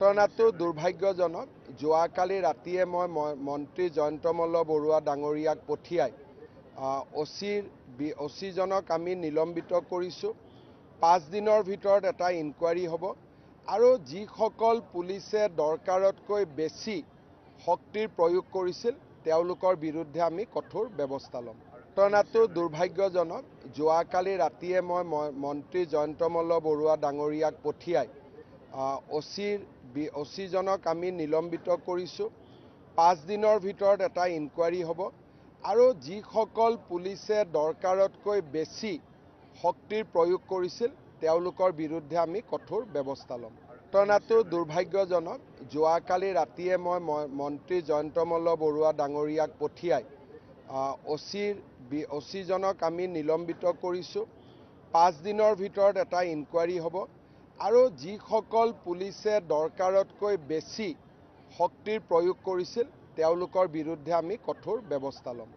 ঘটনাটো দুৰ্ভাগ্যজনক। যোৱাকালি ৰাতিয়ে মই মন্ত্ৰী জয়ন্ত মল্ল বৰুৱা ডাঙৰীয়াক পঠিয়াই অচিজনক আমি নিলম্বিত কৰিছোঁ। 5 দিনৰ ভিতৰত এটা ইনকুৱাৰী হ'ব আৰু যিসকল পুলিচে দৰকাৰতকৈ বেছি শক্তিৰ প্ৰয়োগ কৰিছিল তেওঁলোকৰ বিৰুদ্ধে আমি কঠোৰ ব্যৱস্থা ল'ম। ঘটনাটো দুৰ্ভাগ্যজনক। যোৱাকালি ৰাতিয়ে মই মন্ত্ৰী জয়ন্ত মল্ল বৰুৱা ডাঙৰীয়াক পঠিয়াই অচিজনক আমি নিলম্বিত কৰিছোঁ। 5 দিনৰ ভিতৰত এটা ইনকুৱাৰী হ'ব আৰু যিসকল পুলিচে দৰকাৰতকৈ বেছি শক্তিৰ প্ৰয়োগ কৰিছিল তেওঁলোকৰ বিৰুদ্ধে আমি কঠোৰ ব্যৱস্থা ল'ম। ঘটনাটো দুৰ্ভাগ্যজনক। যোৱাকালি ৰাতিয়ে মই মন্ত্ৰী জয়ন্ত মল্ল বৰুৱা ডাঙৰীয়াক পঠিয়াই অচিজনক আমি নিলম্বিত কৰিছোঁ। 5 দিনৰ ভিতৰত এটা ইনকুৱাৰী হ'ব আৰু যিসকল পুলিচে দৰকাৰতকৈ বেছি শক্তিৰ প্ৰয়োগ কৰিছিল তেওঁলোকৰ বিৰুদ্ধে আমি কঠোৰ ব্যৱস্থা ল'ম।